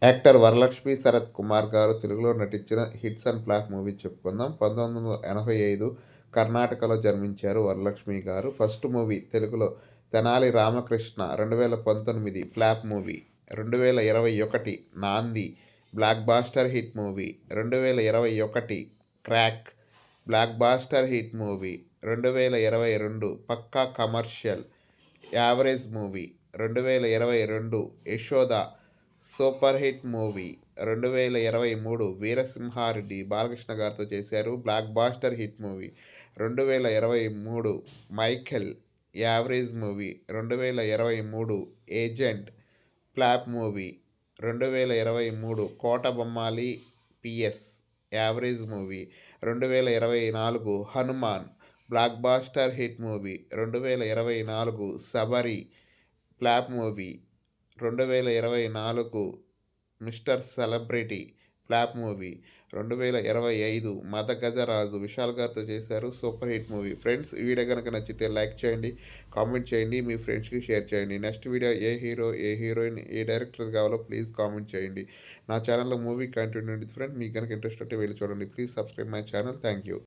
Actor Varalakshmi Sarath Kumar గారు తెలుగులో నటించిన హిట్స్ అండ్ ఫ్లాప్ మూవీ చెప్పుకుందాం. 1985 కర్ణాటకలో జన్మించారు వరలక్ష్మి గారు. ఫస్ట్ మూవీ తెలుగులో Tenali Ramakrishna. 2019 flop movie. 2021 Naandhi blockbuster hit movie. 2021 Krack blockbuster hit movie. 2022 Pakka commercial average movie. 2022 Yashoda super hit movie. 2023 Veera Simha Reddy Balakrishna గారితో చేశారు, blockbuster hit movie. 2023 Michael average movie. 2023 Agent flop movie. 2023 Kota Bommali PS average movie. 2024 Hanuman blockbuster hit movie. 2024 Sabari flop movie. 2024 Mister Celebrity flop movie. 2025 Madha Gaja Raja Vishal గారితో చేశారు, super hit movie. Friends, ఈ video కనుక నచ్చితే like చేయండి, comment చేయండి, మీ ఫ్రెండ్స్కి షేర్ చేయండి. Next video ఏ hero, ఏ heroine, ఏ director కావాలో ప్లీజ్ కామెంట్ చేయండి. నా ఛానల్లో మూవీ కంటెంట్ ఉంటుంది ఫ్రెండ్స్, మీకు కనుక ఇంట్రెస్ట్ ఉంటే వెళ్ళి చూడండి. Please subscribe my channel. Thank you.